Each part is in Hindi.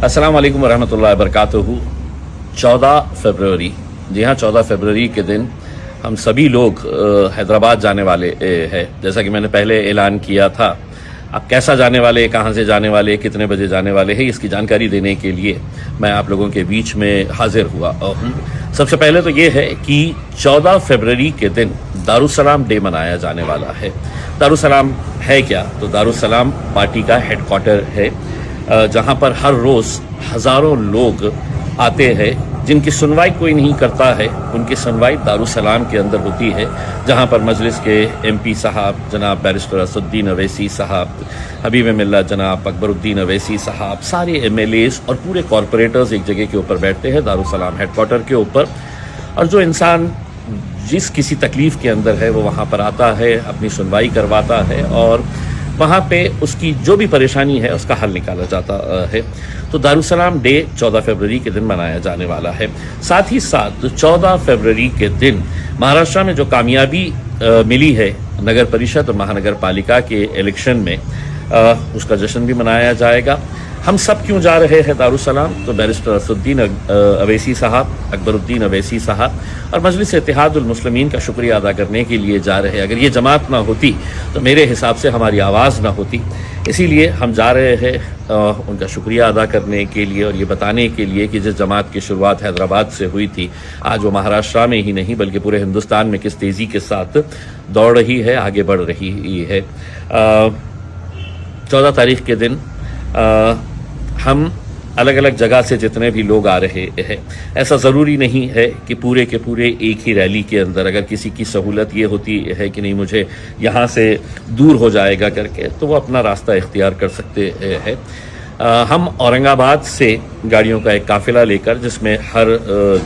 अस्सलाम वालेकुम वरहमतुल्लाहि वबरकातुहू। 14 फरवरी, जी हाँ 14 फरवरी के दिन हम सभी लोग हैदराबाद जाने वाले हैं। जैसा कि मैंने पहले ऐलान किया था, अब कैसा जाने वाले, कहाँ से जाने वाले, कितने बजे जाने वाले हैं, इसकी जानकारी देने के लिए मैं आप लोगों के बीच में हाजिर हुआ हूँ। सबसे पहले तो ये है कि 14 फरवरी के दिन दारुसलाम डे मनाया जाने वाला है। दारुसलाम है क्या? तो दारुसलाम पार्टी का हेडक्वार्टर है, जहाँ पर हर रोज़ हज़ारों लोग आते हैं जिनकी सुनवाई कोई नहीं करता है। उनकी सुनवाई दारुसलाम के अंदर होती है, जहाँ पर मजलिस के MP साहब जनाब बैरिस्टर असदुद्दीन अवैसी साहब, हबीब मिल्लत जनाब अकबरुद्दीन अवैसी साहब, सारे MLAs और पूरे कॉरपोरेटर्स एक जगह के ऊपर बैठते हैं दारुसलाम हेडक्वार्टर के ऊपर। और जो इंसान जिस किसी तकलीफ़ के अंदर है वो वहाँ पर आता है, अपनी सुनवाई करवाता है और वहाँ पे उसकी जो भी परेशानी है उसका हल निकाला जाता है। तो दारुसलाम डे 14 फरवरी के दिन मनाया जाने वाला है। साथ ही साथ 14 फरवरी के दिन महाराष्ट्र में जो कामयाबी मिली है नगर परिषद और महानगर पालिका के इलेक्शन में, उसका जश्न भी मनाया जाएगा। हम सब क्यों जा रहे हैं दारुसलाम? तो बैरिस्टर असदुद्दीन अवैसी साहब, अकबरुद्दीन अवैसी साहब और मजलिस इत्तेहादुल मुस्लिमीन का शुक्रिया अदा करने के लिए जा रहे हैं। अगर ये जमात ना होती तो मेरे हिसाब से हमारी आवाज़ ना होती, इसीलिए हम जा रहे हैं उनका शुक्रिया अदा करने के लिए और ये बताने के लिए कि जिस जमात की शुरुआत हैदराबाद से हुई थी, आज वो महाराष्ट्र में ही नहीं बल्कि पूरे हिंदुस्तान में किस तेज़ी के साथ दौड़ रही है, आगे बढ़ रही है। 14 तारीख के दिन हम अलग अलग जगह से जितने भी लोग आ रहे हैं, ऐसा ज़रूरी नहीं है कि पूरे के पूरे एक ही रैली के अंदर, अगर किसी की सहूलत ये होती है कि नहीं मुझे यहाँ से दूर हो जाएगा करके, तो वो अपना रास्ता इख्तियार कर सकते हैं। हम औरंगाबाद से गाड़ियों का एक काफ़िला लेकर, जिसमें हर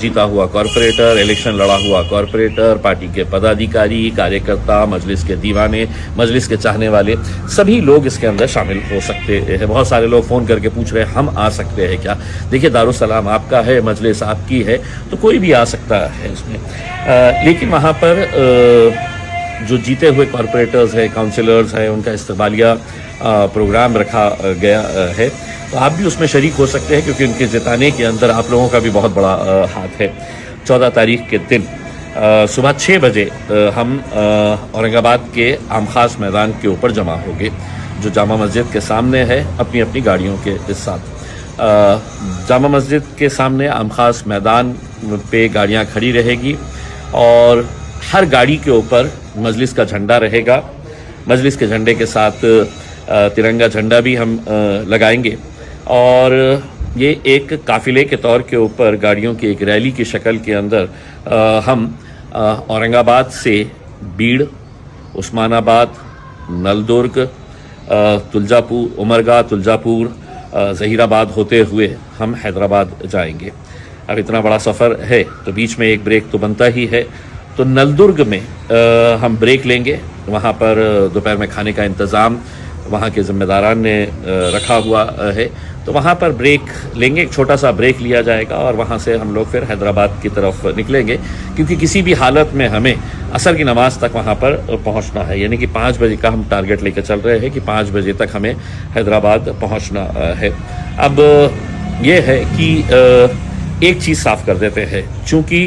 जीता हुआ कॉरपोरेटर, इलेक्शन लड़ा हुआ कॉरपोरेटर, पार्टी के पदाधिकारी, कार्यकर्ता, मजलिस के दीवाने, मजलिस के चाहने वाले सभी लोग इसके अंदर शामिल हो सकते हैं। बहुत सारे लोग फ़ोन करके पूछ रहे हैं हम आ सकते हैं क्या? देखिए, दारुसलाम आपका है, मजलिस आपकी है, तो कोई भी आ सकता है इसमें। लेकिन वहाँ पर जो जीते हुए कॉरपोरेटर्स हैं, काउंसिलर्स हैं, उनका इस्तकबालिया प्रोग्राम रखा गया है, तो आप भी उसमें शरीक हो सकते हैं, क्योंकि उनके जिताने के अंदर आप लोगों का भी बहुत बड़ा हाथ है। 14 तारीख के दिन सुबह 6 बजे हम औरंगाबाद के आम खास मैदान के ऊपर जमा होंगे, जो जामा मस्जिद के सामने है, अपनी अपनी गाड़ियों के साथ। जामा मस्जिद के सामने आम खास मैदान पे गाड़ियाँ खड़ी रहेगी और हर गाड़ी के ऊपर मजलिस का झंडा रहेगा। मजलिस के झंडे के साथ तिरंगा झंडा भी हम लगाएंगे और ये एक काफ़िले के तौर के ऊपर गाड़ियों की एक रैली की शक्ल के अंदर हम औरंगाबाद से बीड़, उस्मानाबाद, नलदुर्ग, तुलजापुर, उमरगा, तुलजापुर, ज़हीराबाद होते हुए हम हैदराबाद जाएंगे। अब इतना बड़ा सफ़र है तो बीच में एक ब्रेक तो बनता ही है। तो नलदुर्ग में हम ब्रेक लेंगे। वहाँ पर दोपहर में खाने का इंतज़ाम वहाँ के ज़िम्मेदारान ने रखा हुआ है, तो वहाँ पर ब्रेक लेंगे, एक छोटा सा ब्रेक लिया जाएगा और वहाँ से हम लोग फिर हैदराबाद की तरफ निकलेंगे, क्योंकि किसी भी हालत में हमें असर की नमाज़ तक वहाँ पर पहुँचना है। यानी कि 5 बजे का हम टारगेट लेकर चल रहे हैं कि 5 बजे तक हमें हैदराबाद पहुँचना है। अब ये है कि एक चीज़ साफ़ कर देते हैं, चूँकि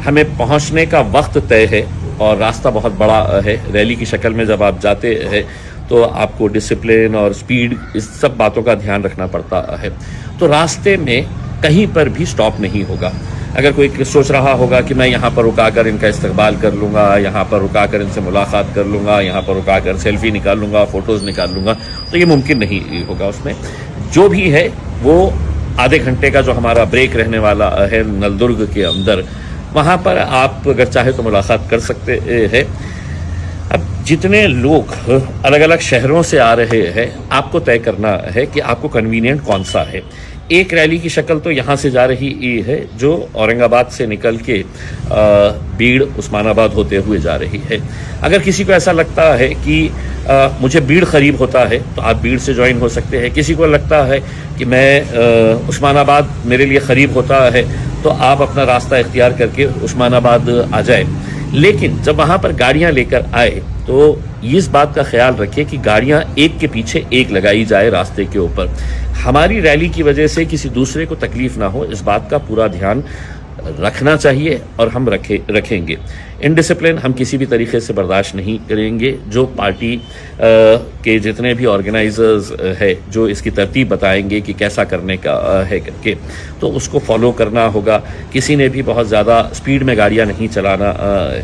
हमें पहुंचने का वक्त तय है और रास्ता बहुत बड़ा है। रैली की शक्ल में जब आप जाते हैं तो आपको डिसिप्लिन और स्पीड, इस सब बातों का ध्यान रखना पड़ता है। तो रास्ते में कहीं पर भी स्टॉप नहीं होगा। अगर कोई सोच रहा होगा कि मैं यहाँ पर रुकाकर इनका इस्तकबाल कर लूँगा, यहाँ पर रुकाकर इनसे मुलाकात कर लूँगा, यहाँ पर रुकाकर सेल्फी निकाल लूँगा, फ़ोटोज़ निकाल लूँगा, तो ये मुमकिन नहीं होगा। उसमें जो भी है वो आधे घंटे का जो हमारा ब्रेक रहने वाला है नलदुर्ग के अंदर, वहाँ पर आप अगर चाहे तो मुलाकात कर सकते हैं। अब जितने लोग अलग अलग शहरों से आ रहे हैं, आपको तय करना है कि आपको कन्वीनियंट कौन सा है। एक रैली की शक्ल तो यहाँ से जा रही है जो औरंगाबाद से निकल के बीड़, उस्मानाबाद होते हुए जा रही है। अगर किसी को ऐसा लगता है कि मुझे बीड़ करीब होता है तो आप बीड़ से ज्वाइन हो सकते हैं। किसी को लगता है कि मैं उस्मानाबाद मेरे लिए करीब होता है तो आप अपना रास्ता इख्तियार करके उस्मानाबाद आ जाए। लेकिन जब वहाँ पर गाड़ियाँ लेकर आए तो इस बात का ख्याल रखें कि गाड़ियां एक के पीछे एक लगाई जाए रास्ते के ऊपर। हमारी रैली की वजह से किसी दूसरे को तकलीफ ना हो, इस बात का पूरा ध्यान रखना चाहिए और हम रखेंगे। इनडिसिप्लिन हम किसी भी तरीके से बर्दाश्त नहीं करेंगे। जो पार्टी के जितने भी ऑर्गेनाइजर्स है जो इसकी तरतीब बताएंगे कि कैसा करने का है करके, तो उसको फॉलो करना होगा। किसी ने भी बहुत ज़्यादा स्पीड में गाड़ियां नहीं चलाना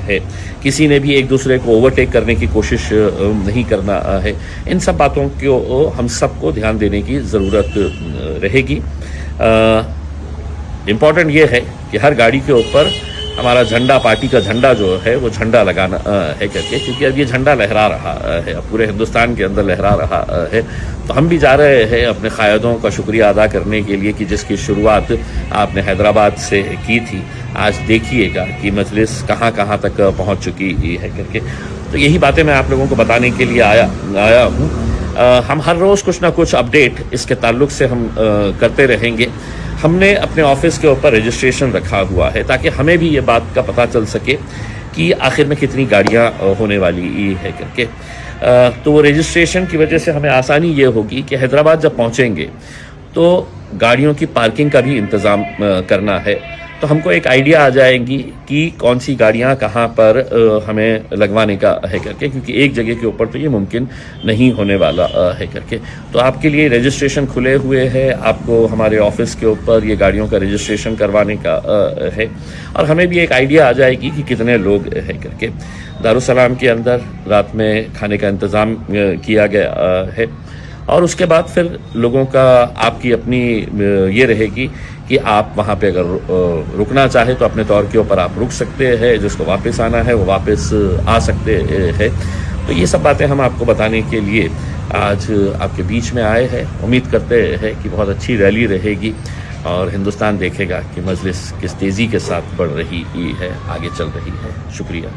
है, किसी ने भी एक दूसरे को ओवरटेक करने की कोशिश नहीं करना है। इन सब बातों को हम सबको ध्यान देने की ज़रूरत रहेगी। इम्पॉर्टेंट ये है कि हर गाड़ी के ऊपर हमारा झंडा, पार्टी का झंडा जो है वो झंडा लगाना है करके, क्योंकि अब ये झंडा लहरा रहा है, अब पूरे हिंदुस्तान के अंदर लहरा रहा है। तो हम भी जा रहे हैं अपने कायदों का शुक्रिया अदा करने के लिए कि जिसकी शुरुआत आपने हैदराबाद से की थी। आज देखिएगा कि मजलिस कहाँ कहाँ तक पहुँच चुकी है करके। तो यही बातें मैं आप लोगों को बताने के लिए आया हूँ। हम हर रोज़ कुछ ना कुछ अपडेट इसके ताल्लुक से हम करते रहेंगे। हमने अपने ऑफिस के ऊपर रजिस्ट्रेशन रखा हुआ है ताकि हमें भी ये बात का पता चल सके कि आखिर में कितनी गाड़ियां होने वाली है करके। तो वो रजिस्ट्रेशन की वजह से हमें आसानी ये होगी कि हैदराबाद जब पहुंचेंगे तो गाड़ियों की पार्किंग का भी इंतज़ाम करना है। तो हमको एक आइडिया आ जाएगी कि कौन सी गाड़ियां कहां पर हमें लगवाने का है करके, क्योंकि एक जगह के ऊपर तो ये मुमकिन नहीं होने वाला है करके। तो आपके लिए रजिस्ट्रेशन खुले हुए हैं, आपको हमारे ऑफिस के ऊपर ये गाड़ियों का रजिस्ट्रेशन करवाने का है और हमें भी एक आइडिया आ जाएगी कि कितने लोग है करके। दारुसलाम के अंदर रात में खाने का इंतज़ाम किया गया है और उसके बाद फिर लोगों का आपकी अपनी ये रहेगी कि आप वहाँ पे अगर रुकना चाहे तो अपने तौर के ऊपर आप रुक सकते हैं, जिसको वापस आना है वो वापस आ सकते हैं। तो ये सब बातें हम आपको बताने के लिए आज आपके बीच में आए हैं। उम्मीद करते हैं कि बहुत अच्छी रैली रहेगी और हिंदुस्तान देखेगा कि मजलिस किस तेज़ी के साथ बढ़ रही है, आगे चल रही है। शुक्रिया।